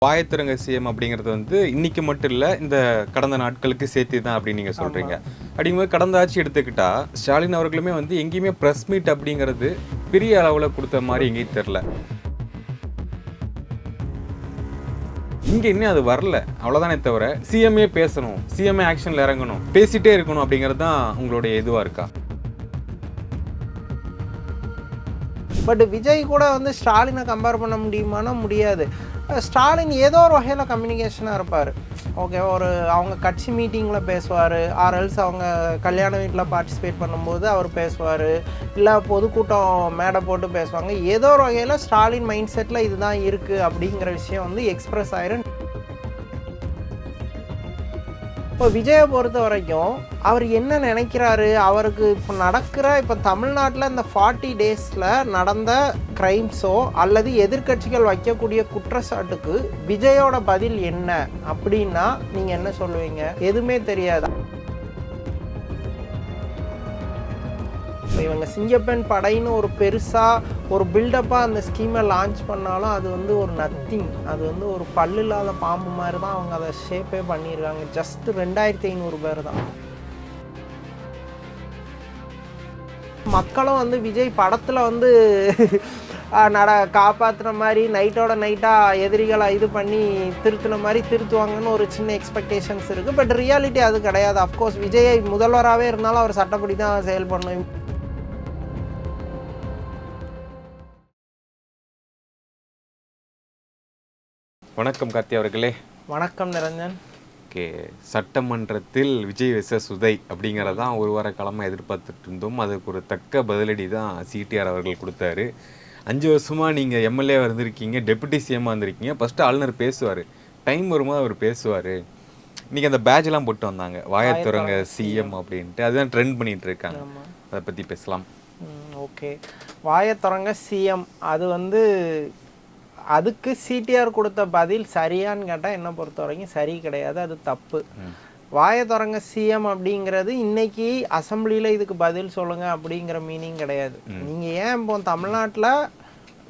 வாயத்திறங்க CM அப்படிங்கிறது வந்து இன்னைக்கு மட்டும் இல்லை, இந்த கடந்த நாட்களுக்கு சேர்த்து தான் அப்படின்னு நீங்கள் சொல்கிறீங்க. அப்படிங்கும்போது கடந்த ஆட்சி எடுத்துக்கிட்டா ஸ்டாலின் அவர்களுமே வந்து எங்கேயுமே ப்ரெஸ் மீட் அப்படிங்கிறது பெரிய அளவில் கொடுத்த மாதிரி எங்கேயும் தெரில. இங்கே இன்னும் அது வரல, அவ்வளோதானே தவிர சிஎம்ஏ பேசணும், சிஎம்ஏ ஆக்ஷனில் இறங்கணும், பேசிகிட்டே இருக்கணும் அப்படிங்கிறது தான் உங்களுடைய இதுவாக இருக்கா? பட் விஜய் கூட வந்து ஸ்டாலினை கம்பேர் பண்ண முடியுமானா முடியாது. ஸ்டாலின் ஏதோ ஒரு வகையில் கம்யூனிகேஷனாக இருப்பார். ஓகே, ஒரு அவங்க கட்சி மீட்டிங்கில் பேசுவார், ஆர்எல்ஸ் அவங்க கல்யாண வீட்டில் பார்ட்டிசிபேட் பண்ணும்போது அவர் பேசுவார், இல்லை பொதுக்கூட்டம் மேடை போட்டு பேசுவாங்க. ஏதோ ஒரு வகையில் ஸ்டாலின் மைண்ட் செட்டில் இதுதான் இருக்குது அப்படிங்கிற விஷயம் வந்து எக்ஸ்பிரஸ் ஆயிரும். இப்போ விஜயை பொறுத்த வரைக்கும் அவர் என்ன நினைக்கிறாரு, அவருக்கு இப்போ தமிழ்நாட்டில் இந்த 40 டேஸில் நடந்த க்ரைம்ஸோ அல்லது எதிர்கட்சிகள் வைக்கக்கூடிய குற்றச்சாட்டுக்கு விஜயோட பதில் என்ன அப்படின்னா நீங்கள் என்ன சொல்லுவீங்க? எதுவுமே தெரியாதா? இவங்க சிங்கப்பெண் படைன்னு ஒரு பெருசாக ஒரு பில்டப்பாக அந்த ஸ்கீமை லான்ச் பண்ணாலும் அது வந்து ஒரு நத்திங். அது வந்து ஒரு பல்லு இல்லாத பாம்பு மாதிரி தான் அவங்க அதை ஷேப்பே பண்ணியிருக்காங்க. ஜஸ்ட் 2500 பேர் தான். மக்களும் வந்து விஜய் படத்தில் வந்து காப்பாற்றுன மாதிரி நைட்டோட நைட்டாக எதிரிகளை இது பண்ணி திருத்தின மாதிரி திருத்துவாங்கன்னு ஒரு சின்ன எக்ஸ்பெக்டேஷன்ஸ் இருக்குது. பட் ரியாலிட்டி அது கிடையாது. அஃப்கோர்ஸ் விஜய் முதல்வராகவே இருந்தாலும் அவர் சட்டப்படி தான் செயல்படணும். வணக்கம் கார்த்தி அவர்களே. வணக்கம் நிரஞ்சன். ஓகே, சட்டமன்றத்தில் விஜய் வெர்சஸ் உதய் அப்படிங்கிறதான் ஒரு வார காலமாக எதிர்பார்த்துட்டு இருந்தோம். அதுக்கு ஒரு தக்க பதிலடி தான் சிடிஆர் அவர்கள் கொடுத்தாரு. 5 வருஷமாக நீங்கள் எம்எல்ஏ இருந்திருக்கீங்க, டெபுட்டி சிஎம்மாக இருந்திருக்கீங்க. ஃபஸ்ட்டு ஆளுநர் பேசுவார், டைம் வரும்போது அவர் பேசுவார். இன்றைக்கி அந்த பேட்ச்லாம் போட்டு வந்தாங்க, வாயத்துறங்க சிஎம் அப்படின்ட்டு. அதுதான் ட்ரெண்ட் பண்ணிகிட்டு இருக்காங்க. அதை பற்றி பேசலாம். ஓகே, வாயத்துறங்க சிஎம், அது வந்து அதுக்கு சிடிஆர் கொடுத்த பதில் சரியான்னு கேட்டால் என்னை பொறுத்த வரைக்கும் சரி கிடையாது, அது தப்பு. வாயத்துறங்க சிஎம் அப்படிங்கிறது இன்னைக்கு அசம்பிளியில் இதுக்கு பதில் சொல்லுங்கள் அப்படிங்கிற மீனிங் கிடையாது. நீங்கள் ஏன் இப்போ தமிழ்நாட்டில்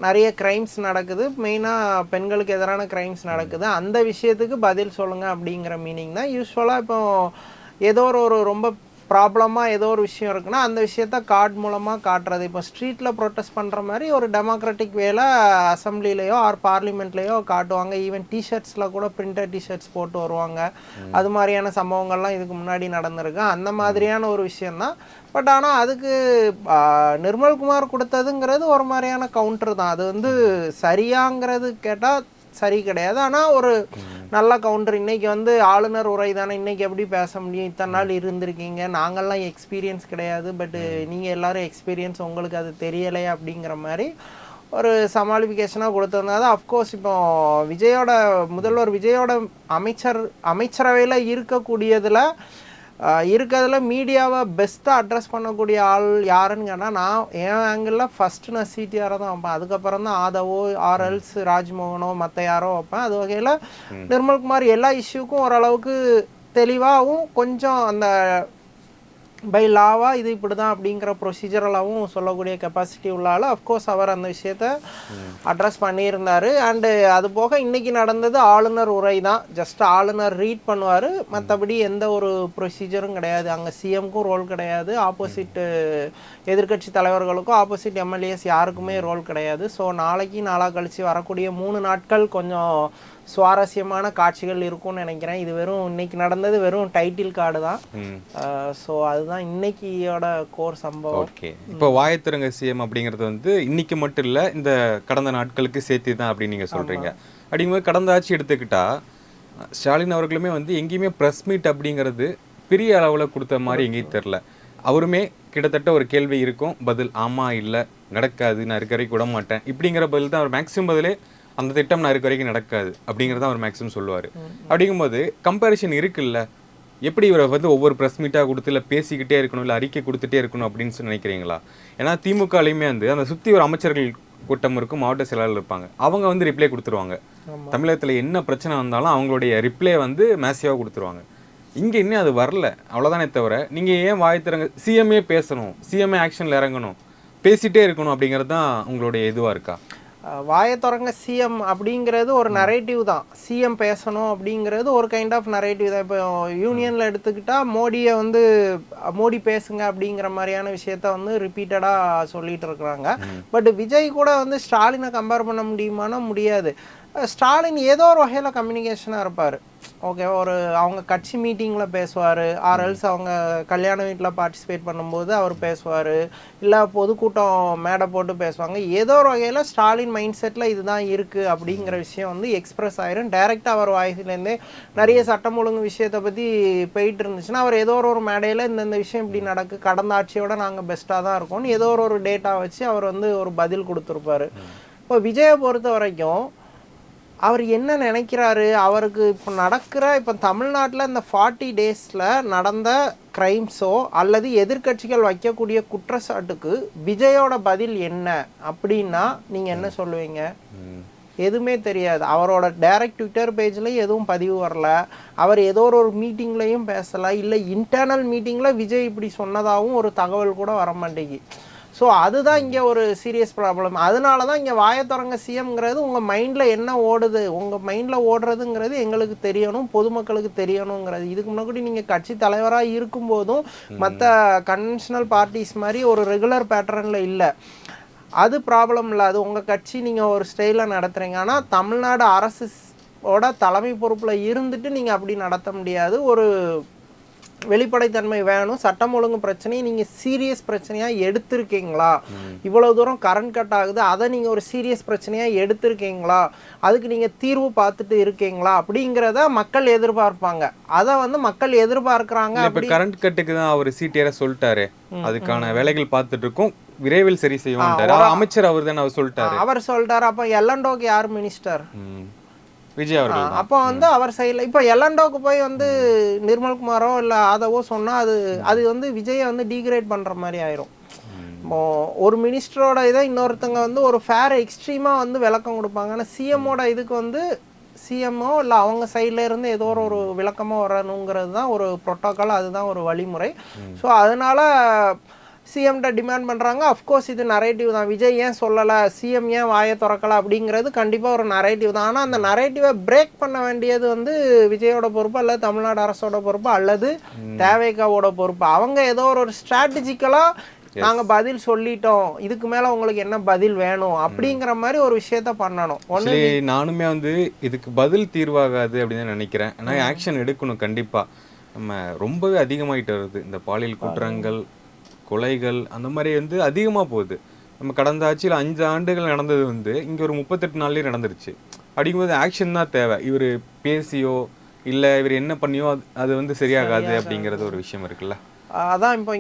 நிறைய க்ரைம்ஸ் நடக்குது, மெயினாக பெண்களுக்கு எதிரான க்ரைம்ஸ் நடக்குது, அந்த விஷயத்துக்கு பதில் சொல்லுங்கள் அப்படிங்கிற மீனிங் தான். யூஸ்வலாக இப்போ ஏதோ ஒரு ரொம்ப ப்ராப்ளமாக ஏதோ ஒரு விஷயம் இருக்குன்னா அந்த விஷயத்த கார்டு மூலமாக காட்டுறது. இப்போ ஸ்ட்ரீட்டில் ப்ரொட்டஸ்ட் பண்ணுற மாதிரி ஒரு டெமோக்ராட்டிக் வேலை அசம்பிளிலேயோ ஆர் பார்லிமெண்ட்லேயோ காட்டுவாங்க. ஈவன் டிஷர்ட்ஸில் கூட பிரிண்டட் டிஷர்ட்ஸ் போட்டு வருவாங்க. அது மாதிரியான சம்பவங்கள்லாம் இதுக்கு முன்னாடி நடந்திருக்கு. அந்த மாதிரியான ஒரு விஷயந்தான். பட் ஆனால் அதுக்கு நிர்மல்குமார் கொடுத்ததுங்கிறது ஒரு மாதிரியான கவுண்டர் தான். அது வந்து சரியாங்கிறது கேட்டால் சரி கிடையாது. ஆனால் ஒரு நல்ல கவுண்டர். இன்றைக்கி வந்து ஆளுநர் உரை தானே, இன்றைக்கி எப்படி பேச முடியும், இத்தனை நாள் இருந்திருக்கீங்க, நாங்கள்லாம் எக்ஸ்பீரியன்ஸ் கிடையாது, பட்டு நீங்கள் எல்லோரும் எக்ஸ்பீரியன்ஸ், உங்களுக்கு அது தெரியலை அப்படிங்கிற மாதிரி ஒரு சமாளிஃபிகேஷனாக கொடுத்ததுனால அஃப்கோர்ஸ் இப்போ முதல்வர் விஜயோட அமைச்சரவையில் இருக்கிறதுல மீடியாவை பெஸ்ட்டாக அட்ரஸ் பண்ணக்கூடிய ஆள் யாருன்னு கேட்டால் நான் என் ஆங்கிளில் ஃபஸ்ட்டு நான் சிடிஆரை தான் வைப்பேன். அதுக்கப்புறம் தான் ஆதவோ ஆர்எல்ஸ் ராஜ்மோகனோ மற்ற யாரோ வைப்பேன். அது வகையில் நிர்மல்குமார் எல்லா இஷ்யூக்கும் ஓரளவுக்கு தெளிவாகவும் கொஞ்சம் அந்த பை லாவாக இது இப்படி தான் அப்படிங்கிற ப்ரொசீஜரலாகவும் சொல்லக்கூடிய கெப்பாசிட்டி உள்ளால் அஃப்கோர்ஸ் அவர் அந்த விஷயத்த அட்ரஸ் பண்ணியிருந்தார். அண்டு அது போக இன்றைக்கி நடந்தது ஆளுநர் உரை தான். ஜஸ்ட் ஆளுநர் ரீட் பண்ணுவார், மற்றபடி எந்த ஒரு ப்ரொசீஜரும் கிடையாது. அங்கே சிஎம்க்கும் ரோல் கிடையாது, ஆப்போசிட் எதிர்கட்சி தலைவர்களுக்கும் ஆப்போசிட் எம்எல்ஏஸ் யாருக்குமே ரோல் கிடையாது. ஸோ நாளைக்கு நாளா கழித்து வரக்கூடிய 3 நாட்கள் கொஞ்சம் சுவாரஸ்யமான காட்சிகள் இருக்கும்னு நினைக்கிறேன். இது இன்னைக்கு நடந்தது வெறும் டைட்டில் கார்டு தான். ஸோ அதுதான் இன்னைக்கியோட கோர் சம்பவம். ஓகே, இப்போ வாயத்திறங்க சிஎம் அப்படிங்கிறது வந்து இன்னைக்கு மட்டும் இல்லை, இந்த கடந்த நாட்களுக்கு சேர்த்து தான் அப்படின்னு நீங்கள் சொல்கிறீங்க. அப்படிங்கும்போது கடந்த ஆட்சி எடுத்துக்கிட்டா ஸ்டாலின் அவர்களுமே வந்து எங்கேயுமே ப்ரெஸ் மீட் அப்படிங்கிறது பெரிய அளவில் கொடுத்த மாதிரி எங்கேயும் தெரில. அவருமே கிட்டத்தட்ட ஒரு கேள்வி இருக்கும், பதில் ஆமாம் இல்லை நடக்காது, நான் இருக்க வரைக்கும் விட மாட்டேன் இப்படிங்கிற பதில் தான் அவர் மேக்ஸிமம் பதிலே. அந்த திட்டம் நான் இருக்க வரைக்கும் நடக்காது அப்படிங்கிறத அவர் மேக்ஸிமம் சொல்லுவார். அப்படிங்கும்போது கம்பேரிஷன் இருக்குல்ல, எப்படி இவரை வந்து ஒவ்வொரு ப்ரெஸ் மீட்டாக கொடுத்து இல்லை பேசிக்கிட்டே இருக்கணும், இல்லை அறிக்கை கொடுத்துட்டே இருக்கணும் அப்படின்னு நினைக்கிறீங்களா? ஏன்னா திமுகலையுமே வந்து அந்த சுற்றி ஒரு அமைச்சர்கள் கூட்டம் இருக்கும், மாவட்ட செயலாளர் இருப்பாங்க, அவங்க வந்து ரிப்ளை கொடுத்துருவாங்க. தமிழகத்தில் என்ன பிரச்சனை வந்தாலும் அவங்களுடைய ரிப்ளை வந்து மேசிவாக கொடுத்துருவாங்க. இங்கே இன்னும் அது வரல, அவ்வளோதானே தவிர நீங்கள் ஏன் வாயத்திறங்க சிஎம்ஏ பேசணும், சிஎம்ஏ ஆக்ஷனில் இறங்கணும், பேசிகிட்டே இருக்கணும் அப்படிங்கிறது தான் உங்களுடைய இதுவாக இருக்கா? வாயை திறங்க சிஎம் அப்படிங்கிறது ஒரு நரேட்டிவ் தான். சிஎம் பேசணும் அப்படிங்கிறது ஒரு கைண்ட் ஆஃப் நரேட்டிவ் தான். இப்போ யூனியனில் எடுத்துக்கிட்டால் மோடியை வந்து மோடி பேசுங்க அப்படிங்கிற மாதிரியான விஷயத்த வந்து ரிப்பீட்டடாக சொல்லிட்டு இருக்கிறாங்க. பட் விஜய் கூட வந்து ஸ்டாலினை கம்பேர் பண்ண முடியுமானா முடியாது. ஸ்டாலின் ஏதோ ஒரு வகையில் கம்யூனிகேஷனாக இருப்பார். ஓகே, ஒரு அவங்க கட்சி மீட்டிங்கில் பேசுவார், ஆர்எல்ஸ் அவங்க கல்யாண வீட்டில் பார்ட்டிசிபேட் பண்ணும்போது அவர் பேசுவார், இல்லை பொதுக்கூட்டம் மேடை போட்டு பேசுவாங்க. ஏதோ ஒரு வகையில் ஸ்டாலின் மைண்ட் செட்டில் இதுதான் இருக்குது அப்படிங்கிற விஷயம் வந்து எக்ஸ்பிரஸ் ஆயிரும். டைரெக்டாக அவர் வாய்ஸ்லேருந்தே நிறைய சட்டம் ஒழுங்கு விஷயத்தை பற்றி போயிட்டு இருந்துச்சுன்னா அவர் ஏதோ ஒரு மேடையில் இந்த விஷயம் இப்படி நடக்கு, கடந்த ஆட்சியோட நாங்கள் பெஸ்ட்டாக தான் இருக்கோம்னு ஏதோ ஒரு டேட்டா வச்சு அவர் வந்து ஒரு பதில் கொடுத்துருப்பாரு. இப்போ விஜயை பொறுத்த வரைக்கும் அவர் என்ன நினைக்கிறாரு, அவருக்கு இப்போ நடக்கிற இப்போ தமிழ்நாட்டில் இந்த 40 டேஸில் நடந்த க்ரைம்ஸோ அல்லது எதிர்கட்சிகள் வைக்கக்கூடிய குற்றச்சாட்டுக்கு விஜயோட பதில் என்ன அப்படின்னா நீங்கள் என்ன சொல்லுவீங்க? எதுவுமே தெரியாது. அவரோட டைரக்ட் ட்விட்டர் பேஜில் எதுவும் பதிவு வரல, அவர் ஏதோ ஒரு மீட்டிங்லையும் பேசலை, இல்லை இன்டர்னல் மீட்டிங்கில் விஜய் இப்படி சொன்னதாகவும் ஒரு தகவல் கூட வர மாட்டேங்கி. ஸோ அதுதான் இங்கே ஒரு சீரியஸ் ப்ராப்ளம். அதனால தான் இங்கே வாயை திறங்க சிஎம்ங்கிறது உங்கள் மைண்டில் என்ன ஓடுது, உங்கள் மைண்டில் ஓடுறதுங்கிறது எங்களுக்கு தெரியணும், பொதுமக்களுக்கு தெரியணுங்கிறது. இதுக்கு முன்னாடி நீங்கள் கட்சி தலைவராக இருக்கும்போதும் மற்ற கன்வென்ஷனல் பார்ட்டிஸ் மாதிரி ஒரு ரெகுலர் பேட்டர்னில் இல்லை. அது ப்ராப்ளம் இல்லை, அது உங்கள் கட்சி நீங்கள் ஒரு ஸ்டைலில் நடத்துகிறீங்க. ஆனால் தமிழ்நாடு அரசோட தலைமை பொறுப்பில் இருந்துட்டு நீங்கள் அப்படி நடத்த முடியாது. ஒரு வெளிப்படைத்தன்மை வேணும். சட்டம் ஒழுங்கு பிரச்சனையை நீங்கள் சீரியஸ் பிரச்சனையாக எடுத்திருக்கீங்களா? இவ்வளோ தூரம் கரண்ட் கட் ஆகுது, அதை நீங்கள் ஒரு சீரியஸ் பிரச்சனையாக எடுத்திருக்கீங்களா? அதுக்கு நீங்கள் தீர்வு பார்த்துட்டு இருக்கீங்களா அப்படிங்கிறத மக்கள் எதிர்பார்ப்பாங்க. அதை வந்து மக்கள் எதிர்பார்க்குறாங்க. இப்போ கரண்ட் கட்டுக்கு தான் அவர் சிடிஆர் சொல்லிட்டாரு, அதுக்கான வேலைகள் பார்த்துட்டு இருக்கோம், விரைவில் சரி செய்வான்ட்டாரு. அமைச்சர் அவர் தானே, அவர் சொல்லிட்டாரு. அவர் சொல்லிட்டாரு. அப்போ எல்என்டோக்கு யார் மினிஸ்டர்? விஜய் அவர்கள். அப்போ வந்து அவர் சைடில் இப்போ எல்என்டோக்கு போய் வந்து நிர்மல்குமாரோ இல்லை ஆதவோ சொன்னால் அது வந்து விஜயை வந்து டீக்ரேட் பண்ணுற மாதிரி ஆயிரும். ஒரு மினிஸ்டரோட இதை இன்னொருத்தங்க வந்து ஒரு ஃபேர் எக்ஸ்ட்ரீமாக வந்து விளக்கம் கொடுப்பாங்க. ஆனால் சிஎம்மோட இதுக்கு வந்து சிஎம்ஓ இல்லை அவங்க சைடில் இருந்து ஏதோ ஒரு விளக்கமாக வரணுங்கிறது தான் ஒரு ப்ரோட்டோக்கால், அதுதான் ஒரு வழிமுறை. ஸோ அதனால் சிஎம்கிட்ட டிமாண்ட் பண்ணுறாங்க. அஃப்கோர்ஸ் இது நரேட்டிவ் தான். விஜய் ஏன் சொல்லலை, சிஎம் ஏன் வாயை திறக்கலை அப்படிங்கிறது கண்டிப்பாக ஒரு நரேட்டிவ் தான். ஆனால் அந்த நரேட்டிவை பிரேக் பண்ண வேண்டியது வந்து விஜயோட பொறுப்பு, அல்லது தமிழ்நாடு அரசோட பொறுப்பு, அல்லது தேவைக்காவோட பொறுப்பு. அவங்க ஏதோ ஒரு ஸ்ட்ராட்டஜிக்கலாக நாங்கள் பதில் சொல்லிட்டோம், இதுக்கு மேலே உங்களுக்கு என்ன பதில் வேணும் அப்படிங்கிற மாதிரி ஒரு விஷயத்த பண்ணணும். ஒன்று நானுமே வந்து இதுக்கு பதில் தீர்வாகாது அப்படின்னு நினைக்கிறேன். ஆனால் ஆக்ஷன் எடுக்கணும் கண்டிப்பாக. நம்ம ரொம்பவே அதிகமாகிட்டு வருது இந்த பாலியல் குற்றங்கள், கொலைகள், அந்த மாதிரி வந்து அதிகமாக போகுது. நம்ம கடந்த ஆட்சியில் 5 ஆண்டுகள் நடந்தது வந்து இங்கே ஒரு 38 நாள்லேயே நடந்துருச்சு. அப்படிங்கும்போது ஆக்ஷன் தான் தேவை. இவர் பேசியோ இல்லை இவர் என்ன பண்ணியோ அது வந்து சரியாகாது அப்படிங்கிறது ஒரு விஷயம் இருக்குல்ல. அதான் இப்போ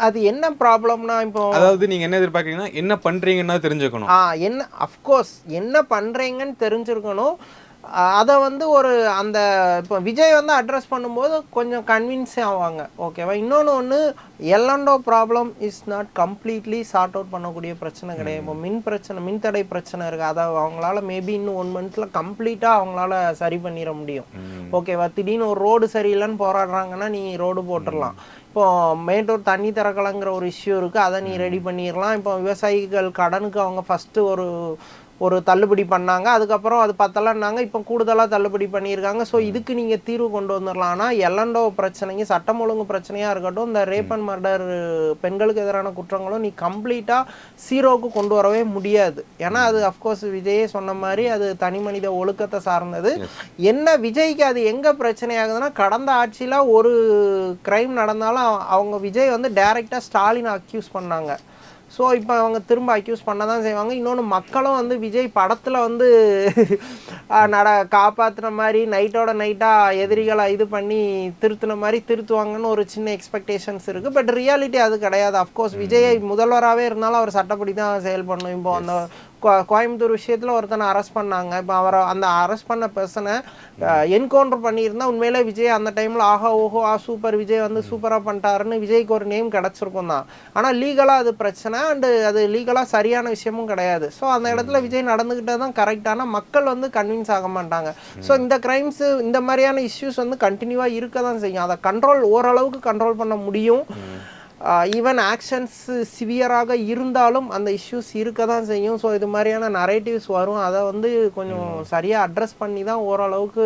அது என்ன ப்ராப்ளம்னா, இப்போ அதாவது நீங்கள் என்ன எதிர்பார்க்குறீங்கன்னா என்ன பண்ணுறீங்கன்னா தெரிஞ்சுக்கணும். என்ன அஃப்கோர்ஸ் என்ன பண்ணுறீங்கன்னு தெரிஞ்சிருக்கணும். அதை வந்து ஒரு அந்த இப்போ விஜய் வந்து அட்ரஸ் பண்ணும்போது கொஞ்சம் கன்வின்ஸே ஆவாங்க. ஓகேவா? இன்னொன்று எல்என்டோ problem is not completely sort out பண்ணக்கூடிய பிரச்சனை கிடையாது. இப்போ மின்தடை பிரச்சனை இருக்குது, அதை அவங்களால மேபி இன்னும் 1 மந்த்தில் கம்ப்ளீட்டாக அவங்களால சரி பண்ணிட முடியும். ஓகேவா? திடீர்னு ஒரு ரோடு சரியில்லைன்னு போராடுறாங்கன்னா நீ ரோடு போட்டுடலாம். இப்போ மேட்டூர் தண்ணி திறக்கலைங்கிற ஒரு இஷ்யூ இருக்குது, அதை நீ ரெடி பண்ணிடலாம். இப்போ விவசாயிகள் கடனுக்கு அவங்க ஃபஸ்ட்டு ஒரு தள்ளுபடி பண்ணாங்க, அதுக்கப்புறம் அது பத்தலைன்னாங்க, இப்போ கூடுதலாக தள்ளுபடி பண்ணியிருக்காங்க. ஸோ இதுக்கு நீங்கள் தீர்வு கொண்டு வந்துடலாம். ஆனால் எல்என்டோ பிரச்சனைங்க, சட்டம் ஒழுங்கு பிரச்சனையாக இருக்கட்டும், இந்த ரேப் அண்ட் மர்டர், பெண்களுக்கு எதிரான குற்றங்களும் நீ கம்ப்ளீட்டாக ஜீரோவுக்கு கொண்டு வரவே முடியாது. ஏன்னா அது அஃப்கோர்ஸ் விஜயே சொன்ன மாதிரி அது தனி மனித ஒழுக்கத்தை சார்ந்தது. என்ன விஜய்க்கு அது எங்கே பிரச்சனை ஆகுதுன்னா, கடந்த ஆட்சியில் ஒரு க்ரைம் நடந்தாலும் அவங்க விஜய் வந்து டைரெக்டாக ஸ்டாலினை அக்யூஸ் பண்ணாங்க. ஸோ இப்போ அவங்க திரும்ப அக்யூஸ் பண்ண தான் செய்வாங்க. இன்னொன்று மக்களும் வந்து விஜய் படத்தில் வந்து காப்பாற்றுன மாதிரி நைட்டோட நைட்டாக எதிரிகளை இது பண்ணி திருத்தின மாதிரி திருத்துவாங்கன்னு ஒரு சின்ன எக்ஸ்பெக்டேஷன்ஸ் இருக்குது. பட் ரியாலிட்டி அது கிடையாது. அஃப்கோர்ஸ் விஜய் முதல்வராகவே இருந்தாலும் அவர் சட்டப்படி தான் செயல்படணும். இப்போ அந்த கோயம்புத்தூர் விஷயத்தில் ஒருத்தனை அரெஸ்ட் பண்ணாங்க. இப்போ அவரை அந்த அரெஸ்ட் பண்ண பர்சனை என்கவுண்டர் பண்ணியிருந்தா உண்மையிலே விஜய் அந்த டைமில் ஆஹா ஓஹோ சூப்பர் விஜய் வந்து சூப்பராக பண்ணிட்டாருன்னு விஜய்க்கு ஒரு நேம் கிடச்சிருக்கும் தான். ஆனால் லீகலாக அது பிரச்சனை, அண்டு அது லீகலாக சரியான விஷயமும் கிடையாது. ஸோ அந்த இடத்துல விஜய் நடந்துக்கிட்டே தான் கரெக்டான, மக்கள் வந்து கன்வின்ஸ் ஆக மாட்டாங்க. ஸோ இந்த கிரைம்ஸு இந்த மாதிரியான இஷ்யூஸ் வந்து கண்டினியூவாக இருக்க தான் செய்யும். அதை ஓரளவுக்கு கண்ட்ரோல் பண்ண முடியும். ஈவன் ஆக்ஷன்ஸ் சிவியராக இருந்தாலும் அந்த இஷ்யூஸ் இருக்க தான் செய்யும். ஸோ இது மாதிரியான நரேட்டிவ்ஸ் வரும். அதை வந்து கொஞ்சம் சரியாக அட்ரஸ் பண்ணி தான் ஓரளவுக்கு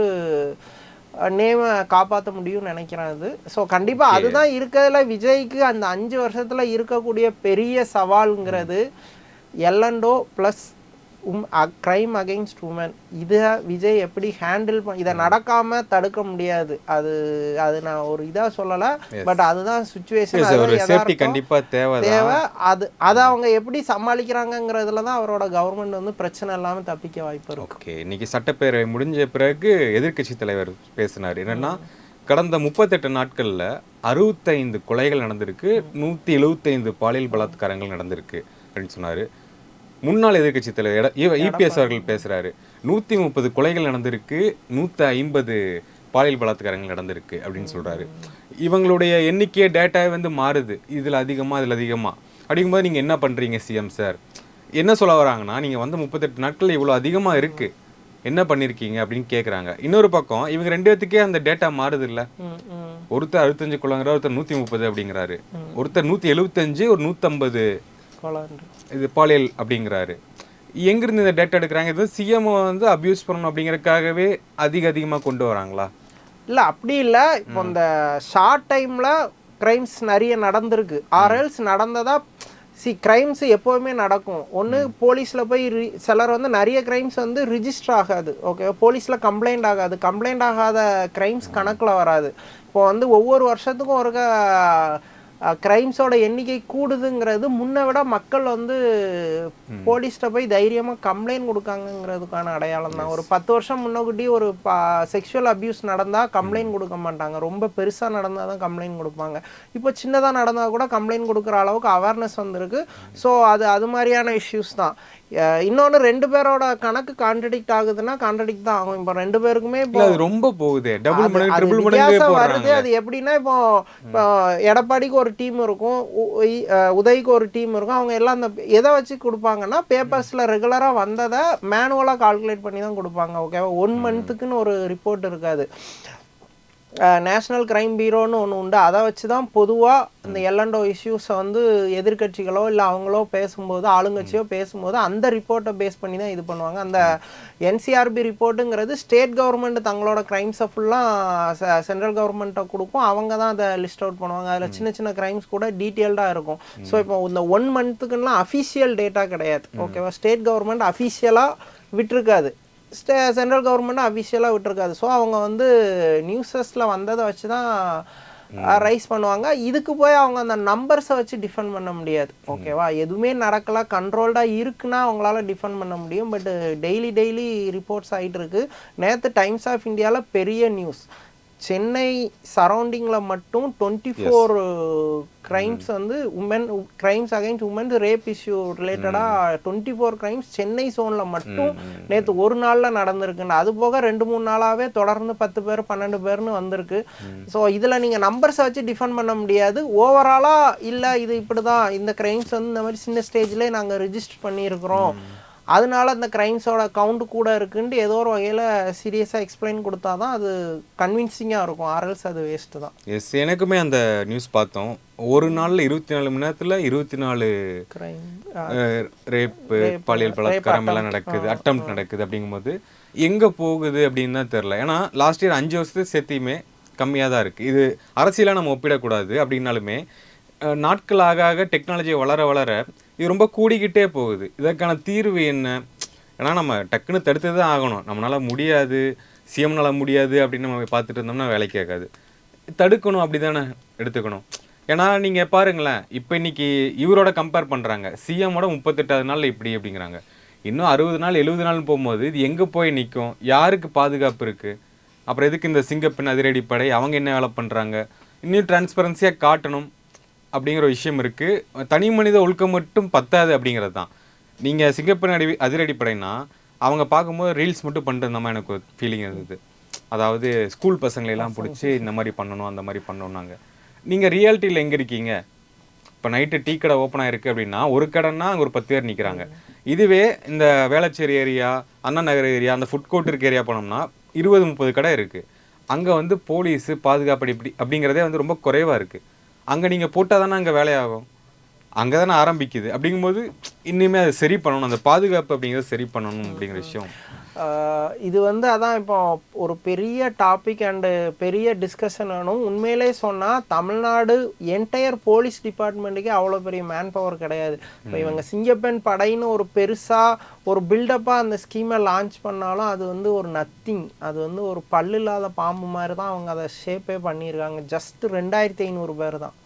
நேமை காப்பாற்ற முடியும்னு நினைக்கிறேன் அது. ஸோ கண்டிப்பாக அதுதான் இருக்கிறதுல விஜய்க்கு அந்த 5 வருஷத்தில் இருக்கக்கூடிய பெரிய சவால்ங்கிறது எல்லண்டோ ப்ளஸ் க்ரைம் அகெயின்ஸ்ட் உமன். இதை விஜய் எப்படி ஹேண்டில் இதை நடக்காமல் தடுக்க முடியாது. அது அது நான் ஒரு இதாக சொல்லலை, பட் அதுதான் சுச்சுவேஷன். கண்டிப்பாக தேவை. அதை அவங்க எப்படி சமாளிக்கிறாங்கங்கிறதுல தான் அவரோட கவர்மெண்ட் வந்து பிரச்சனை இல்லாமல் தப்பிக்க வாய்ப்பு இருக்கு. ஓகே, இன்னைக்கு சட்டப்பேரவை முடிஞ்ச பிறகு எதிர்க்கட்சி தலைவர் பேசினார். என்னன்னா, கடந்த 38 நாட்களில் 65 கொலைகள் நடந்திருக்கு, 175 பாலியல் பலாத்காரங்கள் நடந்திருக்கு அப்படின்னு சொன்னார். முன்னாள் எதிர்க்கட்சி தலைவர் இபிஎஸ் அவர்கள் பேசுறாரு, 130 கொலைகள் நடந்திருக்கு, 150 பாலியல் பலாத்காரங்கள் நடந்திருக்கு அப்படின்னு சொல்றாரு. இவங்களுடைய எண்ணிக்கையே டேட்டாவே வந்து மாறுது, இதுல அதிகமா அப்படிங்கும்போது நீங்க என்ன பண்றீங்க சிஎம் சார்? என்ன சொல்ல வராங்கன்னா, நீங்க வந்து 38 நாட்கள் இவ்வளவு அதிகமா இருக்கு, என்ன பண்ணிருக்கீங்க அப்படின்னு கேக்குறாங்க. இன்னொரு பக்கம் இவங்க 2 பேத்துக்கே அந்த டேட்டா மாறுது இல்ல. ஒருத்தர் 65 கொலைங்கிறார், ஒருத்தர் 130 அப்படிங்கிறாரு, ஒருத்தர் 175, ஒரு 150 இது பாலியல் அப்படிங்கிறாரு. எங்கிருந்து இந்த டேட்டா எடுக்கிறாங்க? இது சிஎம் வந்து அபியூஸ் பண்ணணும் அப்படிங்கறதுக்காகவே அதிகமாக கொண்டு வராங்களா? இல்லை, அப்படி இல்லை. இப்போ இந்த ஷார்ட் டைமில் க்ரைம்ஸ் நிறைய நடந்திருக்கு. ஆர்எல்ஸ் நடந்ததா க்ரைம்ஸ் எப்போவுமே நடக்கும். ஒன்று போலீஸில் போய் சிலர் வந்து நிறைய க்ரைம்ஸ் வந்து ரிஜிஸ்டர் ஆகாது. ஓகே, போலீஸில் கம்ப்ளைண்ட் ஆகாது. கம்ப்ளைண்ட் ஆகாத க்ரைம்ஸ் கணக்கில் வராது. இப்போ வந்து ஒவ்வொரு வருஷத்துக்கும் ஒரு க்ரைம்ஸோட எண்ணிக்கை கூடுதுங்கிறது முன்ன விட மக்கள் வந்து போலீஸ்கிட்ட போய் தைரியமாக கம்ப்ளைண்ட் கொடுக்காங்கிறதுக்கான அடையாளம் தான். ஒரு 10 வருஷம் முன்னக்கூட்டி ஒரு செக்ஷுவல் அப்யூஸ் நடந்தால் கம்ப்ளைண்ட் கொடுக்க மாட்டாங்க, ரொம்ப பெருசாக நடந்தால் தான் கம்ப்ளைண்ட் கொடுப்பாங்க. இப்போ சின்னதாக நடந்தால் கூட கம்ப்ளைண்ட் கொடுக்குற அளவுக்கு அவேர்னஸ் வந்திருக்கு. ஸோ அது மாதிரியான இஷ்யூஸ் தான். இன்னொன்று 2 பேரோட கணக்கு கான்ட்ரடிக்ட் ஆகுதுன்னா கான்ட்ரடிக்ட் தான் ஆகும். இப்போ 2 பேருக்குமே இப்போ ரொம்ப போகுது, வித்தியாசம் வருது. அது எப்படின்னா, இப்போ எடப்பாடிக்கு ஒரு டீம் இருக்கும், உதய்க்கு ஒரு டீம் இருக்கும். அவங்க எல்லாம் அந்த எதை வச்சு கொடுப்பாங்கன்னா, பேப்பர்ஸில் ரெகுலராக வந்ததை மேனுவலாக கால்குலேட் பண்ணி தான் கொடுப்பாங்க. ஓகேவா? 1 மந்த்துக்குன்னு ஒரு ரிப்போர்ட் இருக்காது. நேஷ்னல் கிரைம் பீரோன்னு ஒன்று உண்டு. அதை வச்சு தான் பொதுவாக இந்த எல்லண்டோ இஷ்யூஸை வந்து எதிர்கட்சிகளோ இல்லை அவங்களோ பேசும்போது, ஆளுங்கட்சியோ பேசும்போது அந்த ரிப்போர்ட்டை பேஸ் பண்ணி தான் இது பண்ணுவாங்க. அந்த என்சிஆர்பி ரிப்போர்ட்டுங்கிறது ஸ்டேட் கவர்மெண்ட் தங்களோட க்ரைம்ஸை ஃபுல்லாக சென்ட்ரல் கவர்மெண்ட்டை கொடுக்கும். அவங்க தான் அதை லிஸ்ட் அவுட் பண்ணுவாங்க. அதில் சின்ன சின்ன க்ரைம்ஸ் கூட டீட்டெயில்டாக இருக்கும். ஸோ இப்போ இந்த 1 மந்த்துக்குலாம் அஃபிஷியல் டேட்டா கிடையாது. ஓகேவா? ஸ்டேட் கவர்மெண்ட் அஃபிஷியலாக விட்டுருக்காது, சென்ட்ரல் கவர்மெண்ட் அஃபிஷியலாக விட்டுருக்காது. ஸோ அவங்க வந்து நியூஸஸில் வந்ததை வச்சு தான் ரைஸ் பண்ணுவாங்க. இதுக்கு போய் அவங்க அந்த நம்பர்ஸை வச்சு டிஃபெண்ட் பண்ண முடியாது. ஓகேவா? எதுவுமே நடக்கல, கண்ட்ரோல்டாக இருக்குன்னா அவங்களால டிஃபெண்ட் பண்ண முடியும். பட் டெய்லி ரிப்போர்ட்ஸ் ஆகிட்டு இருக்கு. நேற்று டைம்ஸ் ஆஃப் இந்தியாவில் பெரிய நியூஸ், சென்னை சரௌண்டிங்கில் மட்டும் 24 க்ரைம்ஸ் வந்து crimes against women rape issue ரிலேட்டடாக 24 க்ரைம்ஸ் சென்னை ஜோனில் மட்டும் நேற்று ஒரு நாளில் நடந்திருக்குன்னு. அது போக 2-3 நாளாகவே தொடர்ந்து 10 பேர் 12 பேர்னு வந்திருக்கு. ஸோ இதில் நீங்கள் நம்பர்ஸை வச்சு டிஃபெண்ட் பண்ண முடியாது. ஓவராலாக இல்லை இது இப்படி தான், இந்த க்ரைம்ஸ் வந்து இந்த மாதிரி சின்ன ஸ்டேஜ்லேயே நாங்கள் ரிஜிஸ்டர் பண்ணியிருக்கிறோம், அதனால அந்த க்ரைம்ஸோட கவுண்ட் கூட இருக்குன்ட்டு ஏதோ ஒரு வகையில் சீரியஸாக எக்ஸ்பிளைன் கொடுத்தா தான் அது கன்வின்சிங்காக இருக்கும். ஆர்எல்ஸ் அது வேஸ்ட்டு தான். எஸ், எனக்குமே அந்த நியூஸ் பார்த்தோம். ஒரு நாளில் 24 மணி நேரத்தில் 24 க்ரைம், ரேப்பு, பாலியல் பலாத்காரம் எல்லாம் நடக்குது, அட்டெம்ப்ட் நடக்குது. அப்படிங்கும்போது எங்கே போகுது அப்படின்னு தான் தெரில. ஏன்னா லாஸ்ட் இயர் 5 வருஷத்துக்கு சேர்த்தையுமே கம்மியாக தான் இருக்குது. இது அரசியலாக நம்ம ஒப்பிடக்கூடாது. அப்படின்னாலுமே நாட்கள் ஆக டெக்னாலஜி வளர இது ரொம்ப கூடிக்கிட்டே போகுது. இதற்கான தீர்வு என்ன? ஏன்னா நம்ம டக்குன்னு தடுத்து தான் ஆகணும். நம்மளால் முடியாது, சிஎம்னால முடியாது அப்படின்னு நம்ம பார்த்துட்டு இருந்தோம்னா வேலைக்கு கேட்காது. தடுக்கணும், அப்படி தானே எடுத்துக்கணும். ஏன்னா நீங்கள் பாருங்களேன், இப்போ இன்னைக்கு இவரோட கம்பேர் பண்ணுறாங்க, சிஎம்மோட 38வது நாளில் இப்படி அப்படிங்கிறாங்க. இன்னும் 60 நாள் 70 நாள் போகும்போது இது எங்கே போய் நிற்கும்? யாருக்கு பாதுகாப்பு இருக்குது? அப்புறம் எதுக்கு இந்த சிங்கப்பெண் அதிரடிப்படை? அவங்க என்ன வேலை பண்ணுறாங்க? இன்னும் டிரான்ஸ்பரன்சியாக காட்டணும் அப்படிங்கிற ஒரு விஷயம் இருக்குது. தனி மனித ஒழுக்கம் மட்டும் பத்தாது அப்படிங்கிறது தான். நீங்கள் சிங்கப்பெண் அதிரடிப்படைனா அவங்க பார்க்கும்போது ரீல்ஸ் மட்டும் பண்ணிட்டு இருந்த மாதிரி எனக்கு ஒரு ஃபீலிங் இருந்தது. அதாவது ஸ்கூல் பசங்களெல்லாம் பிடிச்சி இந்த மாதிரி பண்ணணும், அந்த மாதிரி பண்ணணும்னாங்க. நீங்கள் ரியாலிட்டியில் எங்கே இருக்கீங்க? இப்போ நைட்டு டீ கடை ஓப்பன் ஆகிருக்கு அப்படின்னா ஒரு கடைன்னா அங்கே ஒரு 10 பேர் நிற்கிறாங்க. இதுவே இந்த வேளச்சேரி ஏரியா, அண்ணா நகர் ஏரியா, அந்த ஃபுட் கோர்ட் இருக்க ஏரியா போனோம்னா 20-30 கடை இருக்குது. அங்கே வந்து போலீஸு பாதுகாப்பு இப்படி அப்படிங்கிறதே வந்து ரொம்ப குறைவாக இருக்குது. அங்கே நீங்கள் போட்டால் தானே அங்கே வேலையாகும், அங்கே தானே ஆரம்பிக்குது. அப்படிங்கும்போது இன்னுமே அதை சரி பண்ணணும், அந்த பாதுகாப்பு அப்படிங்கிறத சரி பண்ணணும் அப்படிங்கிற விஷயம். இது வந்து அதான் இப்போ ஒரு பெரிய டாபிக் அண்டு பெரிய டிஸ்கஷன் வேணும். உண்மையிலே சொன்னால் தமிழ்நாடு என்டையர் போலீஸ் டிபார்ட்மெண்ட்டுக்கே அவ்வளோ பெரிய மேன் பவர் கிடையாது. இப்போ இவங்க சிங்கப்பெண் படைன்னு ஒரு பெருசாக ஒரு பில்டப்பாக அந்த ஸ்கீமை லான்ச் பண்ணாலும் அது வந்து ஒரு நத்திங். அது வந்து ஒரு பல்லு இல்லாத பாம்பு மாதிரி தான் அவங்க அதை ஷேப்பே பண்ணியிருக்காங்க. ஜஸ்ட் 2500 பேர் தான்.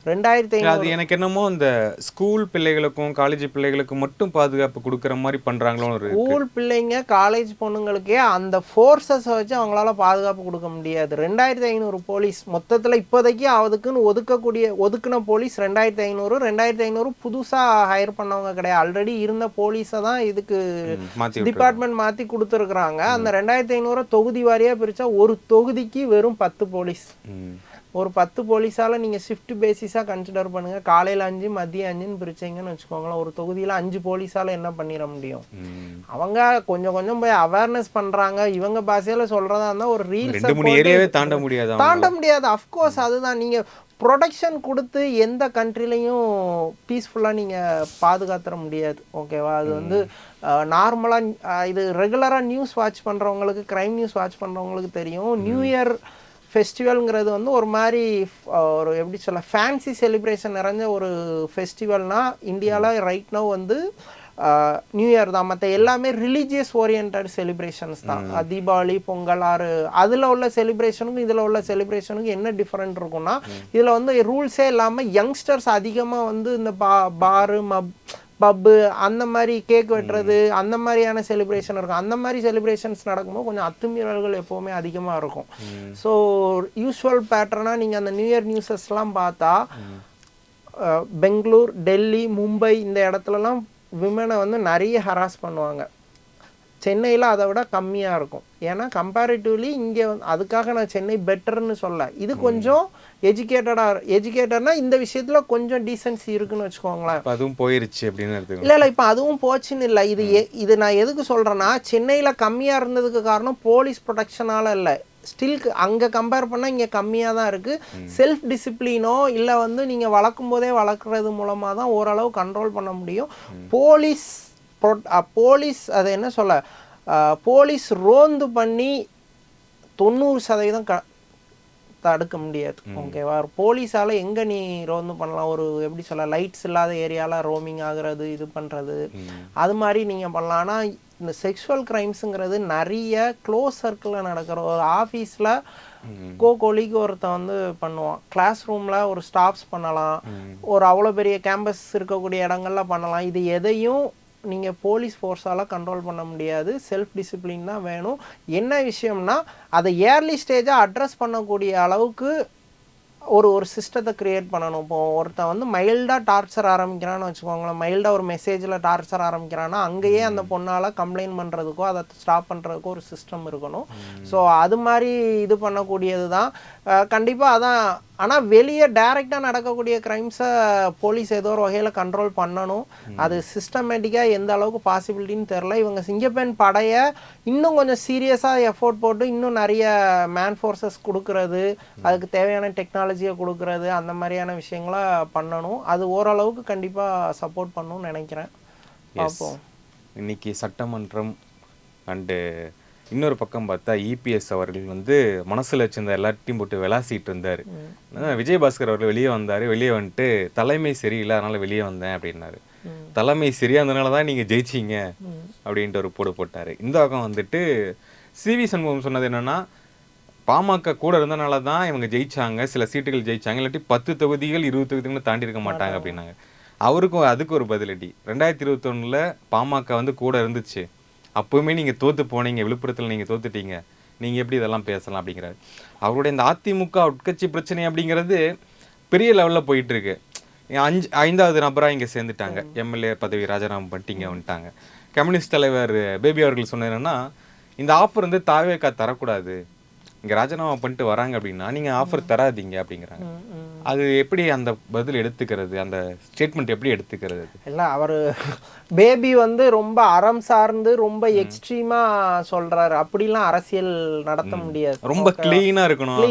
2500. அது எனக்கு என்னமோ இந்த ஸ்கூல் பிள்ளைகளுக்கும் காலேஜ் பிள்ளைகளுக்கும் மட்டும் பாதுகாப்பு கொடுக்குற மாதிரி பண்றாங்களோ. ஸ்கூல் பிள்ளைங்க காலேஜ் பொண்ணுங்களுக்கே அந்த ஃபோர்ஸஸ் வச்சு அவங்களால பாதுகாப்பு கொடுக்க முடியாது. 2500 போலீஸ் மொத்தத்தில் இப்போதைக்கு அதுக்குன்னு ஒதுக்குன போலீஸ் 2500. 2500 புதுசாக ஹையர் பண்ணவங்க கிடையாது. ஆல்ரெடி இருந்த போலீஸை தான் இதுக்கு டிபார்ட்மெண்ட் மாற்றி கொடுத்துருக்குறாங்க. அந்த 2500 தொகுதி வாரியாக பிரித்தா ஒரு தொகுதிக்கு வெறும் 10 போலீஸ். ஒரு 10 போலீஸால் நீங்கள் ஷிஃப்ட் பேசிஸாக கன்சிடர் பண்ணுங்கள். காலையில் 5 மதியம் 5ன்னு பிரிச்சிங்கன்னு வச்சுக்கோங்களேன். ஒரு தொகுதியில் 5 போலீஸால் என்ன பண்ணிட முடியும்? அவங்க கொஞ்சம் கொஞ்சம் போய் அவேர்னஸ் பண்ணுறாங்க. இவங்க பாஷையில் சொல்கிறதா இருந்தால் ஒரு ரீல்ஸ் தாண்ட முடியாது. அஃப்கோர்ஸ் அதுதான். நீங்கள் ப்ரொடெக்ஷன் கொடுத்து எந்த கண்ட்ரிலையும் பீஸ்ஃபுல்லாக நீங்கள் பாதுகாத்துற முடியாது. ஓகேவா? அது வந்து நார்மலாக இது ரெகுலராக நியூஸ் வாட்ச் பண்ணுறவங்களுக்கு, க்ரைம் நியூஸ் வாட்ச் பண்ணுறவங்களுக்கு தெரியும். நியூ இயர் ஃபெஸ்டிவல்ங்கிறது வந்து ஒரு மாதிரி ஒரு எப்படி சொல்ல ஃபேன்சி செலிப்ரேஷன் நிறைஞ்ச ஒரு ஃபெஸ்டிவல்னால் இந்தியாவில் ரைட் நவ் வந்து நியூ இயர் தான். மற்ற எல்லாமே ரிலீஜியஸ் ஓரியன்ட் செலிப்ரேஷன்ஸ் தான். தீபாவளி, பொங்கல், அதில் உள்ள செலிப்ரேஷனுக்கும் இதில் உள்ள செலிப்ரேஷனுக்கும் என்ன டிஃப்ரெண்ட் இருக்குன்னா, இதில் வந்து ரூல்ஸே இல்லாமல் யங்ஸ்டர்ஸ் அதிகமாக வந்து இந்த பாரு பப்பு அந்த மாதிரி கேக் வெட்டுறது அந்த மாதிரியான செலிப்ரேஷன் இருக்கும். அந்த மாதிரி செலிப்ரேஷன்ஸ் நடக்கும்போது கொஞ்சம் அத்துமீறல்கள் எப்போவுமே அதிகமாக இருக்கும். ஸோ யூஸ்வல் பேட்டர்னாக நீங்கள் அந்த நியூ இயர் நியூஸஸ்லாம் பார்த்தா பெங்களூர், டெல்லி, மும்பை இந்த இடத்துலலாம் விமனை வந்து நிறைய ஹராஸ் பண்ணுவாங்க. சென்னையில் அதை விட கம்மியாக இருக்கும். ஏன்னா கம்பேரிட்டிவ்லி இங்கே அதுக்காக நான் சென்னை பெட்டர்னு சொல்ல, இது கொஞ்சம் எஜுகேட்டட்னா இந்த விஷயத்தில் கொஞ்சம் டீசன்சி இருக்குன்னு வச்சுக்கோங்களேன். அதுவும் போயிருச்சு அப்படின்னு இல்லை இப்போ அதுவும் போச்சுன்னு இல்லை. இது நான் எதுக்கு சொல்கிறேன்னா, சென்னையில் கம்மியாக இருந்ததுக்கு காரணம் போலீஸ் ப்ரொடெக்ஷனால் இல்லை. ஸ்டில் அங்கே கம்பேர் பண்ணால் இங்கே கம்மியாக தான் இருக்குது. செல்ஃப் டிசிப்ளினோ இல்லை வந்து நீங்கள் வளர்க்கும் போதே வளர்க்குறது மூலமாக தான் ஓரளவு கண்ட்ரோல் பண்ண முடியும். போலீஸ் அதை என்ன சொல்ல, போலீஸ் ரோந்து பண்ணி 90% தடுக்க முடியாது. ஓகேவா? போலீஸால் எங்கே நீ ரோந்து பண்ணலாம்? ஒரு எப்படி சொல்ல, லைட்ஸ் இல்லாத ஏரியாவில் ரோமிங் ஆகுறது, இது பண்ணுறது, அது மாதிரி நீங்கள் பண்ணலாம். ஆனால் இந்த செக்ஷுவல் க்ரைம்ஸுங்கிறது நிறைய க்ளோஸ் சர்க்கிளில் நடக்கிற ஒரு ஆஃபீஸில் கோலிக்கு ஒருத்தன் வந்து பண்ணுவான். கிளாஸ் ரூமில் ஒரு ஸ்டாஃப்ஸ் பண்ணலாம், ஒரு அவ்வளோ பெரிய கேம்பஸ் இருக்கக்கூடிய இடங்கள்ல பண்ணலாம். இது எதையும் நீங்கள் போலீஸ் ஃபோர்ஸால் கண்ட்ரோல் பண்ண முடியாது. செல்ஃப் டிசிப்ளின் தான் வேணும். என்ன விஷயம்னா, அதை ஏர்லி ஸ்டேஜாக அட்ரஸ் பண்ணக்கூடிய அளவுக்கு ஒரு சிஸ்டத்தை க்ரியேட் பண்ணணும். இப்போ ஒருத்தன் வந்து மைல்டாக டார்ச்சர் ஆரம்பிக்கிறான்னு வச்சுக்கோங்களேன், மைல்டாக ஒரு மெசேஜில் டார்ச்சர் ஆரம்பிக்கிறான்னா அங்கேயே அந்த பொண்ணால் கம்ப்ளைண்ட் பண்ணுறதுக்கோ அதை ஸ்டாப் பண்ணுறதுக்கோ ஒரு சிஸ்டம் இருக்கணும். ஸோ அது மாதிரி இது பண்ணக்கூடியது தான் கண்டிப்பாக அதான். ஆனால் வெளியே டைரெக்டாக நடக்கக்கூடிய க்ரைம்ஸை போலீஸ் ஏதோ ஒரு வகையில் கண்ட்ரோல் பண்ணணும். அது சிஸ்டமேட்டிக்காக எந்த அளவுக்கு பாசிபிலிட்டின்னு தெரில. இவங்க சிங்கப்பெண் படையை இன்னும் கொஞ்சம் சீரியஸாக எஃபோர்ட் போட்டு இன்னும் நிறைய மேன் ஃபோர்ஸஸ் கொடுக்கறது, அதுக்கு தேவையான டெக்னாலஜியை கொடுக்கறது, அந்த மாதிரியான விஷயங்களை பண்ணணும். அது ஓரளவுக்கு கண்டிப்பாக சப்போர்ட் பண்ணணும்னு நினைக்கிறேன். பார்ப்போம். இன்னைக்கு சட்டமன்றம் அண்டு இன்னொரு பக்கம் பார்த்தா இபிஎஸ் அவர்கள் வந்து மனசில் வச்சிருந்த எல்லாத்தையும் போட்டு விளாசிட்டு இருந்தார். விஜயபாஸ்கர் அவர்கள் வெளியே வந்தார். வெளியே வந்துட்டு தலைமை சரியில்லை அதனால வெளியே வந்தேன் அப்படின்னாரு. தலைமை சரியா இருந்தனால தான் நீங்கள் ஜெயிச்சிங்க அப்படின்ட்டு ஒரு போடு போட்டார். இந்த பக்கம் வந்துட்டு சிவி சண்முகம் சொன்னது என்னன்னா, பாமக கூட இருந்தனால தான் இவங்க ஜெயிச்சாங்க, சில சீட்டுகள் ஜெயிச்சாங்க, இல்லாட்டி 10 தொகுதிகள் 20 தொகுதிகள் தாண்டி இருக்க மாட்டாங்க அப்படின்னாங்க. அவருக்கும் அதுக்கு ஒரு பதிலடி. 2021 பாமக வந்து கூட இருந்துச்சு, அப்போவுமே நீங்கள் தோற்று போனீங்க, விழுப்புரத்தில் நீங்கள் தோத்துட்டீங்க, நீங்கள் எப்படி இதெல்லாம் பேசலாம் அப்படிங்கிறாரு. அவருடைய இந்த அதிமுக உட்கட்சி பிரச்சனை அப்படிங்கிறது பெரிய லெவலில் போயிட்டு இருக்கு. 5வது நபராக இங்கே சேர்ந்துட்டாங்க. எம்எல்ஏ பதவி ராஜினாமா பண்ணிட்டீங்க வந்துட்டாங்க. கம்யூனிஸ்ட் தலைவர் பேபி அவர்கள் சொன்னது என்னன்னா, இந்த ஆஃபர் வந்து தாவேக்கா தரக்கூடாது, இங்க ராஜினாமா பண்ணிட்டு வராங்க அப்படின்னா நீங்க ஆஃபர் தராதீங்க அப்படிங்கிறாங்க. அது எப்படி அந்த பதில் எடுத்துக்கிறது, அந்த ஸ்டேட்மெண்ட் எப்படி எடுத்துக்கிறது? இல்லை, அவர் பேபி வந்து ரொம்ப அறம் சார்ந்து ரொம்ப எக்ஸ்ட்ரீமா சொல்றாரு. அப்படிலாம் அரசியல் நடத்த முடியாது. ரொம்ப கிளீனா இருக்கணும்.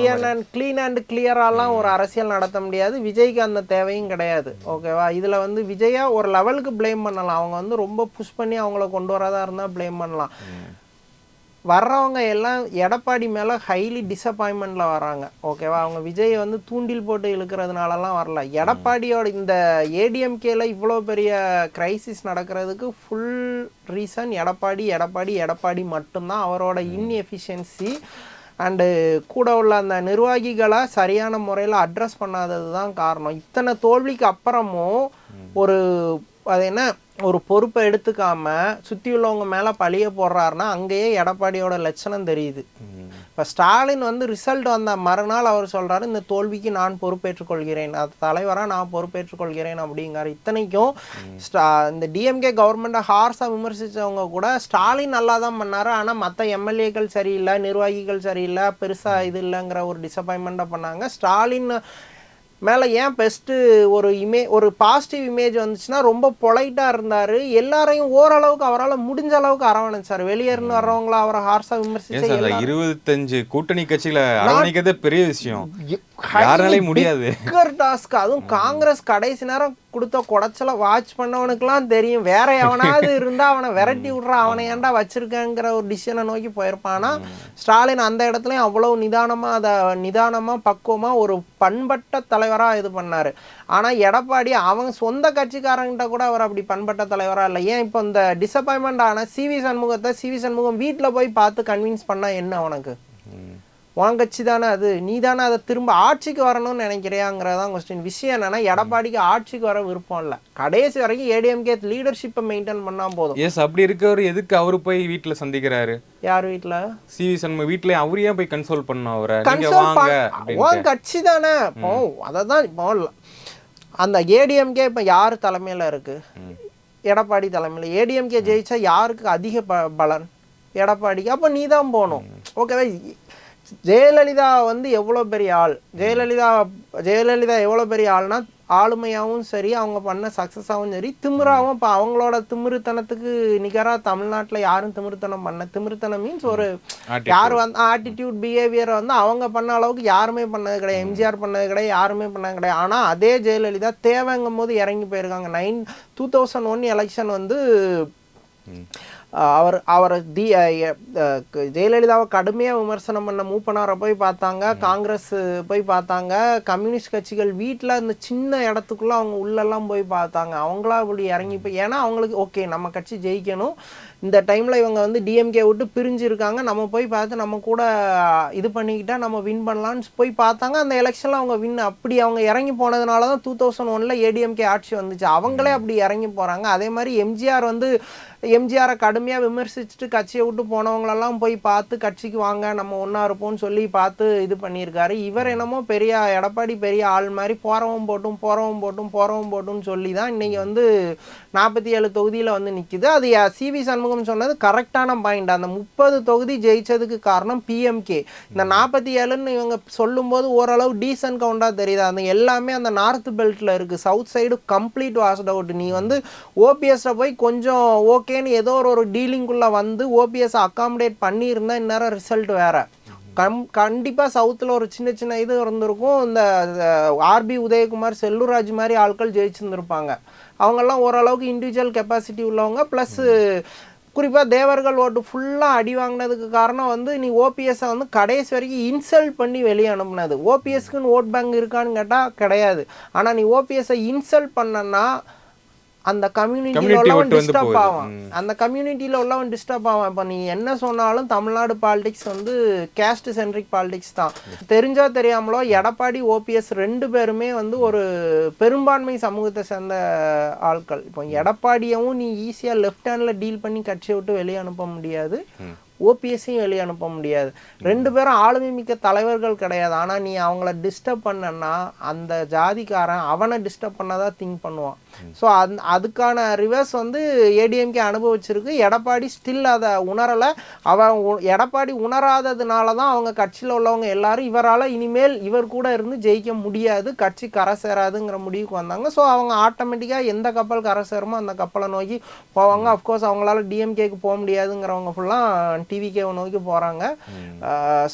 கிளீன் அண்ட் கிளியராலாம் ஒரு அரசியல் நடத்த முடியாது. விஜய்க்கு அந்த தேவையும் கிடையாது. ஓகேவா? இதுல வந்து விஜயா ஒரு லெவலுக்கு பிளேம் பண்ணலாம். அவங்க வந்து ரொம்ப புஷ் பண்ணி அவங்கள கொண்டு வரதா இருந்தா பிளேம் பண்ணலாம். வர்றவங்க எல்லாம் எடப்பாடி மேலே ஹைலி டிசப்பாயின்மெண்ட்டில் வராங்க. ஓகேவா? அவங்க விஜயை வந்து தூண்டில் போட்டு இழுக்கிறதுனாலலாம் வரல. எடப்பாடியோட இந்த ஏடிஎம்கேல இவ்வளோ பெரிய கிரைசிஸ் நடக்கிறதுக்கு ஃபுல் ரீசன் எடப்பாடி எடப்பாடி எடப்பாடி மட்டும்தான். அவரோட இன்எஃபிஷியன்சி அண்டு கூட உள்ள அந்த நிர்வாகிகளை சரியான முறையில் அட்ரஸ் பண்ணாதது தான் காரணம். இத்தனை தோல்விக்கு அப்புறமும் ஒரு அது என்ன ஒரு பொறுப்பை எடுத்துக்காம சுற்றி உள்ளவங்க மேலே பழிய போடுறாருன்னா அங்கேயே எடப்பாடியோட லட்சணம் தெரியுது. இப்போ ஸ்டாலின் வந்து ரிசல்ட் வந்த மறுநாள் அவர் சொல்கிறாரு, இந்த தோல்விக்கு நான் பொறுப்பேற்றுக்கொள்கிறேன், அது தலைவராக நான் பொறுப்பேற்றுக்கொள்கிறேன் அப்படிங்கிறார். இத்தனைக்கும் இந்த டிஎம்கே கவர்மெண்ட்டை ஹார்ஸாக விமர்சித்தவங்க கூட ஸ்டாலின் நல்லா தான் பண்ணார், ஆனால் மற்ற எம்எல்ஏக்கள் சரியில்லை, நிர்வாகிகள் சரியில்லை, பெருசாக இது இல்லைங்கிற ஒரு டிசப்பாயின்மெண்ட்டை பண்ணாங்க. ஸ்டாலின் மேலே ஏன் பெஸ்ட்டு ஒரு பாசிட்டிவ் இமேஜ் வந்துச்சுன்னா ரொம்ப பொலைட்டாக இருந்தார். எல்லாரையும் ஓரளவுக்கு அவரால் முடிஞ்ச அளவுக்கு அரவணைச்சார். வெளியேறின்னு வர்றவங்கள அவரை ஹார்ஸாக விமர்சிச்சு 25 கூட்டணி கட்சிகளை அரவணைக்கிறதே பெரிய விஷயம். யாராலையும் முடியாது. டாஸ்க். அதுவும் காங்கிரஸ் கடைசி நேரம் கொடுத்த குடைச்சல வாட்ச் பண்ணவனுக்குலாம் தெரியும். வேற எவனாவது இருந்தா அவனை விரட்டி விட்றா, அவனை ஏன்டா வச்சிருக்கேங்கிற ஒரு டிசிஷனை நோக்கி போயிருப்பானா. ஸ்டாலின் அந்த இடத்துலயும் அவ்வளவு நிதானமா பக்குவமா ஒரு பண்பட்ட தலைவரா இது பண்ணாரு. ஆனா எடப்பாடி அவங்க சொந்த கட்சிக்காரங்கிட்ட கூட அவர் அப்படி பண்பட்ட தலைவரா இல்லை. ஏன் இப்போ இந்த டிசப்பாயின்மெண்ட் ஆன சிவி சண்முகம் வீட்டுல போய் பார்த்து கன்வின்ஸ் பண்ணா என்ன உனக்கு? உன் கட்சி தானே அது, நீ தானே அதை திரும்ப ஆட்சிக்கு வரணும்னு நினைக்கிறியாங்கிறதான் கொஸ்டின். விஷயம் என்னன்னா எடப்பாடிக்கு ஆட்சிக்கு வர விருப்பம் இல்லை. கடைசி வரைக்கும் ஏடிஎம்கே லீடர்ஷிப்பை மெயின்டைன் பண்ணா போதும். எஸ், அப்படி இருக்கவர் எதுக்கு அவரு போய் வீட்டுல சந்திக்கிறாரு? யார் வீட்டுல? சிவி சண்முகம் வீட்டுல. அவரு ஏன் போய் கன்சோல் பண்ண அவரை? உன் கட்சி தானே. இப்போ அதான் இப்போ அந்த ஏடிஎம்கே இப்ப யாரு தலைமையில இருக்கு? எடப்பாடி தலைமையில. ஏடிஎம்கே ஜெயிச்சா யாருக்கு அதிக பலன்? எடப்பாடிக்கு. அப்ப நீ தான் போகணும். ஓகேவா? ஜெயலலிதா வந்து எவ்வளோ பெரிய ஆள், ஜெயலலிதா எவ்வளோ பெரிய ஆள்னா ஆளுமையாகவும் சரி, அவங்க பண்ண சக்ஸஸாகவும் சரி, திமிராகவும். இப்போ அவங்களோட திமிருத்தனத்துக்கு நிகராக தமிழ்நாட்டில் யாரும் திமிருத்தனம் மீன்ஸ் ஒரு யார் வந்து ஆட்டிடியூட் பிஹேவியரை வந்து அவங்க பண்ண அளவுக்கு யாருமே பண்ணது கிடையாது. எம்ஜிஆர் பண்ணது கிடையாது, யாருமே பண்ணது கிடையாது. ஆனால் அதே ஜெயலலிதா தேவைங்கும் போது இறங்கி போயிருக்காங்க. 2001 எலெக்ஷன் வந்து அவர் ஜெயலலிதாவை கடுமையாக விமர்சனம் பண்ண மூப்பனாரை போய் பார்த்தாங்க, காங்கிரஸ் போய் பார்த்தாங்க, கம்யூனிஸ்ட் கட்சிகள் வீட்டில் இந்த சின்ன இடத்துக்குள்ள அவங்க உள்ளெல்லாம் போய் பார்த்தாங்க. அவங்களா அப்படி இறங்கி போய், ஏன்னா அவங்களுக்கு ஓகே நம்ம கட்சி ஜெயிக்கணும், இந்த டைமில் இவங்க வந்து டிஎம்கே விட்டு பிரிஞ்சு இருக்காங்க, நம்ம போய் பார்த்து நம்ம கூட இது பண்ணிக்கிட்டா நம்ம வின் பண்ணலான்னு போய் பார்த்தாங்க. அந்த எலெக்ஷனில் அவங்க அப்படி அவங்க இறங்கி போனதுனால தான் 2001 ஏடிஎம்கே ஆட்சி வந்துச்சு. அவங்களே அப்படி இறங்கி போகிறாங்க. அதே மாதிரி எம்ஜிஆரை கடுமையாக விமர்சிச்சுட்டு கட்சியை விட்டு போனவங்களெல்லாம் போய் பார்த்து கட்சிக்கு வாங்க நம்ம ஒன்றா இருப்போம்னு சொல்லி பார்த்து இது பண்ணியிருக்காரு. இவர் என்னமோ எடப்பாடி பெரிய ஆள் மாதிரி போறவும் போட்டும்னு சொல்லி தான் இன்னைக்கு வந்து 47 தொகுதியில் வந்து நிற்கிது. அது சிவி சண்முகம் சொன்னது கரெக்டான பாயிண்ட். அந்த 30 தொகுதி ஜெயிச்சதுக்கு காரணம் பிஎம்கே. இந்த 47ன்னு இவங்க சொல்லும்போது ஓரளவு டீசன்ட் கவுண்டாக தெரியுது. அந்த எல்லாமே அந்த நார்த் பெல்ட்டில் இருக்குது. South side complete washed out. நீ வந்து ஓபிஎஸ்ல போய் கொஞ்சம் ஓகேன்னு ஏதோ ஒரு டீலிங்குள்ளே வந்து ஓபிஎஸ் அக்காமடேட் பண்ணியிருந்தா இந்நேரம் ரிசல்ட் வேற. கண்டிப்பாக சவுத்தில் ஒரு சின்ன இது இருந்திருக்கும். இந்த ஆர்பி உதயகுமார், செல்லூர்ராஜ் மாதிரி ஆட்கள் ஜெயிச்சிருந்துருப்பாங்க. அவங்கெல்லாம் ஓரளவுக்கு இண்டிவிஜுவல் கெப்பாசிட்டி உள்ளவங்க. ப்ளஸ் குறிப்பாக தேவர்கள் ஓட்டு ஃபுல்லாக அடி வாங்கினதுக்கு காரணம் வந்து நீ ஓபிஎஸ்ஸை வந்து கடைசி வரைக்கும் இன்சல்ட் பண்ணி வெளியே அனுப்புனது. ஓபிஎஸ்க்குன்னு ஓட் பேங்க் இருக்கான்னு கேட்டால் கிடையாது. ஆனால் நீ ஓபிஎஸ்ஸை இன்சல்ட் பண்ணனா அந்த கம்யூனிட்டியில் உள்ளவன் டிஸ்டர்ப் ஆவான். இப்போ நீ என்ன சொன்னாலும் தமிழ்நாடு பாலிடிக்ஸ் வந்து கேஸ்ட் சென்ட்ரிக் பாலிடிக்ஸ் தான். தெரிஞ்சோ தெரியாமலோ எடப்பாடி ஓபிஎஸ் 2 பேருமே வந்து ஒரு பெரும்பான்மை சமூகத்தை சேர்ந்த ஆட்கள். இப்போ எடப்பாடியவும் நீ ஈஸியாக லெஃப்ட் ஹேண்டில் டீல் பண்ணி கட்சியை விட்டு வெளியே அனுப்ப முடியாது, ஓபிஎஸ்ஸையும் வெளியே அனுப்ப முடியாது. 2 பேரும் ஆளுமை மிக்க தலைவர்கள் கிடையாது. ஆனால் நீ அவங்கள டிஸ்டர்ப் பண்ணனா அந்த ஜாதிக்காரன் அவனை டிஸ்டர்ப் பண்ணாதான் திங்க் பண்ணுவான். ஸோ அதுக்கான ரிவர்ஸ் வந்து ஏடிஎம்கே அனுபவிச்சிருக்கு. எடப்பாடி ஸ்டில் அதை உணரலை. எடப்பாடி உணராததுனால தான் அவங்க கட்சியில் உள்ளவங்க எல்லாரும் இவரால் இனிமேல் இவர் கூட இருந்து ஜெயிக்க முடியாது, கட்சி கரை சேராதுங்கிற முடிவுக்கு வந்தாங்க. ஸோ அவங்க ஆட்டோமேட்டிக்காக எந்த கப்பல் கரை சேருமோ அந்த கப்பலை நோக்கி போவாங்க. அஃப்கோர்ஸ் அவங்களால டிஎம்கேக்கு போக முடியாதுங்கிறவங்க ஃபுல்லாக டிவிகேவை நோக்கி போகிறாங்க.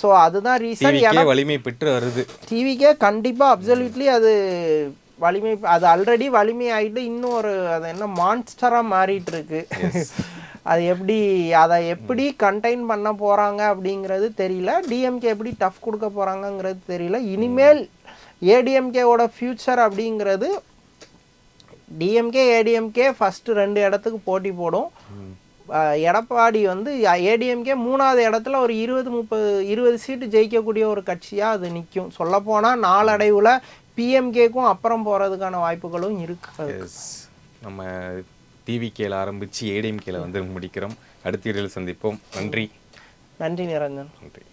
ஸோ அதுதான் ரீசன். வலிமை பெற்று வருது டிவிகே கண்டிப்பாக அப்சல்யூட்லி அது வலிமை, அது ஆல்ரெடி வலிமை ஆகிட்டு இன்னும் ஒரு அது என்ன மான்ஸ்டராக மாறிட்டு இருக்கு. அது அதை எப்படி கண்டெயின் பண்ண போகிறாங்க அப்படிங்கிறது தெரியல. டிஎம்கே எப்படி டஃப் கொடுக்க போகிறாங்கங்கிறது தெரியல. இனிமேல் ஏடிஎம்கேவோட ஃப்யூச்சர் அப்படிங்கிறது டிஎம்கே ஏடிஎம்கே ஃபஸ்ட்டு 2 இடத்துக்கு போட்டி போடும். எடப்பாடி வந்து ஏடிஎம்கே 3வது இடத்துல ஒரு 20 சீட்டு ஜெயிக்கக்கூடிய ஒரு கட்சியாக அது நிற்கும். சொல்லப்போனால் நாளடைவில் பிஎம்கேக்கும் அப்புறம் போகிறதுக்கான வாய்ப்புகளும் இருக்குது. நம்ம டிவிகேல ஆரம்பித்து ஏடிஎம்கேல வந்து முடிக்கிறோம். அடுத்த வீடியோவில் சந்திப்போம். நன்றி. நன்றி நிரஞ்சன். நன்றி.